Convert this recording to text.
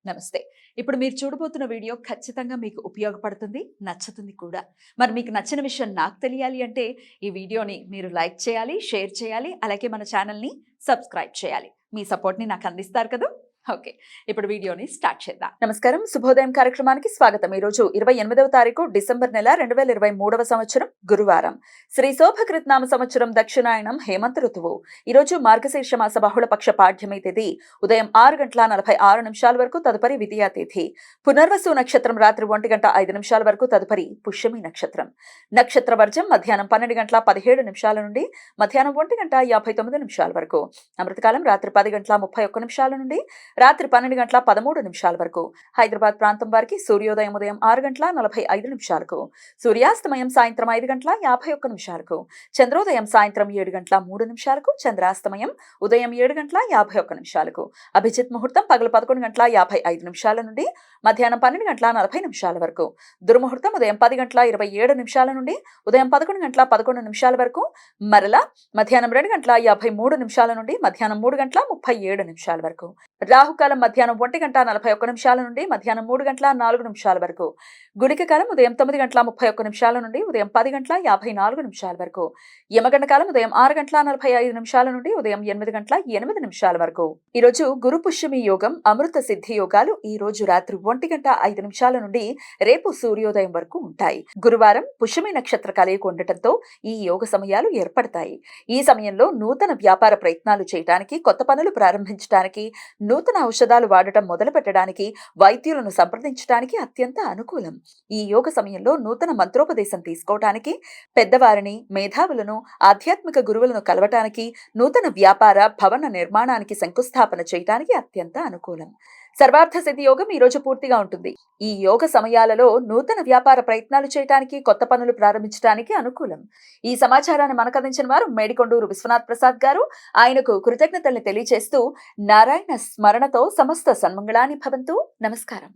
నమస్తే. ఇప్పుడు మీరు చూడబోతున్న వీడియో ఖచ్చితంగా మీకు ఉపయోగపడుతుంది, నచ్చుతుంది కూడా. మరి మీకు నచ్చిన విషయం నాకు తెలియాలి అంటే ఈ వీడియోని మీరు లైక్ చేయాలి, షేర్ చేయాలి, అలాగే మన ఛానల్‌ని సబ్స్క్రైబ్ చేయాలి. మీ సపోర్ట్‌ని నాకు అందిస్తారు కదూ! ఓకే. ఇప్పుడు వీడియోని స్టార్ట్ చేద్దాం. నమస్కారం. శుభోదయం కార్యక్రమానికి స్వాగతం. ఈరోజు 28వ తారీఖు డిసెంబర్ నెల 2023వ సంవత్సరం గురువారం. శ్రీ శోభకృతనామ సంవత్సరం దక్షిణాయనం హేమంత ఋతువు. ఈరోజు మార్గశీర్ష మాస బహుళపక్ష పాఠ్యమి తిథి ఉదయం 6:46 వరకు, తదుపరి విద్యా తిథి. పునర్వసు నక్షత్రం రాత్రి 1:05 వరకు, తదుపరి పుష్యమి నక్షత్రం. నక్షత్ర వర్జం మధ్యాహ్నం 12:17 నుండి మధ్యాహ్నం 1:59 వరకు. అమృతకాలం రాత్రి 10:31 నుండి రాత్రి 12:13 వరకు. హైదరాబాద్ ప్రాంతం వారికి సూర్యోదయం ఉదయం 6:45 సూర్యాస్తమయం సాయంత్రం 5:51 చంద్రోదయం సాయంత్రం 7:03 చంద్రాస్తమయం ఉదయం 7:51 అభిజిత్ ముహూర్తం పగలు 11:55 నుండి మధ్యాహ్నం 12:40 వరకు. దుర్ముహూర్తం ఉదయం 10:27 నుండి ఉదయం 11:11 వరకు. మరలా మధ్యాహ్నం 2:53 నుండి మధ్యాహ్నం 3:37 వరకు. రాహుకాలం మధ్యాహ్నం 1:41 నుండి మధ్యాహ్నం 3:04 వరకు. గుళిక కాలం ఉదయం 9:31 నుండి ఉదయం 10:54 వరకు. యమగండ కాలం ఉదయం 6:45 నుండి ఉదయం 8:08 వరకు. ఈరోజు గురు పుష్యమి యోగం, అమృత సిద్ధి యోగాలు ఈ రోజు రాత్రి 1:05 నుండి రేపు సూర్యోదయం వరకు ఉంటాయి. గురువారం పుష్యమి నక్షత్ర కలయిక ఉండటంతో ఈ యోగ సమయాలు ఏర్పడతాయి. ఈ సమయంలో నూతన వ్యాపార ప్రయత్నాలు చేయడానికి, కొత్త పనులు ప్రారంభించడానికి, నూతన ఔషధాలు వాడటం మొదలు పెట్టడానికి, వైద్యులను సంప్రదించడానికి అత్యంత అనుకూలం. ఈ యోగ సమయంలో నూతన మంత్రోపదేశం తీసుకోవటానికి, పెద్దవారిని, మేధావులను, ఆధ్యాత్మిక గురువులను కలవటానికి, నూతన వ్యాపార భవన నిర్మాణానికి శంకుస్థాపన చేయటానికి అత్యంత అనుకూలం. సర్వార్థ సిద్ధి యోగం ఈ రోజు పూర్తిగా ఉంటుంది. ఈ యోగ సమయాలలో నూతన వ్యాపార ప్రయత్నాలు చేయడానికి, కొత్త పనులు ప్రారంభించడానికి అనుకూలం. ఈ సమాచారాన్ని మనకు అందించిన వారు మేడికొండూరు విశ్వనాథ్ ప్రసాద్ గారు. ఆయనకు కృతజ్ఞతల్ని తెలియజేస్తూ నారాయణ స్మరణతో సమస్త సన్మంగళాని భవంతు. నమస్కారం.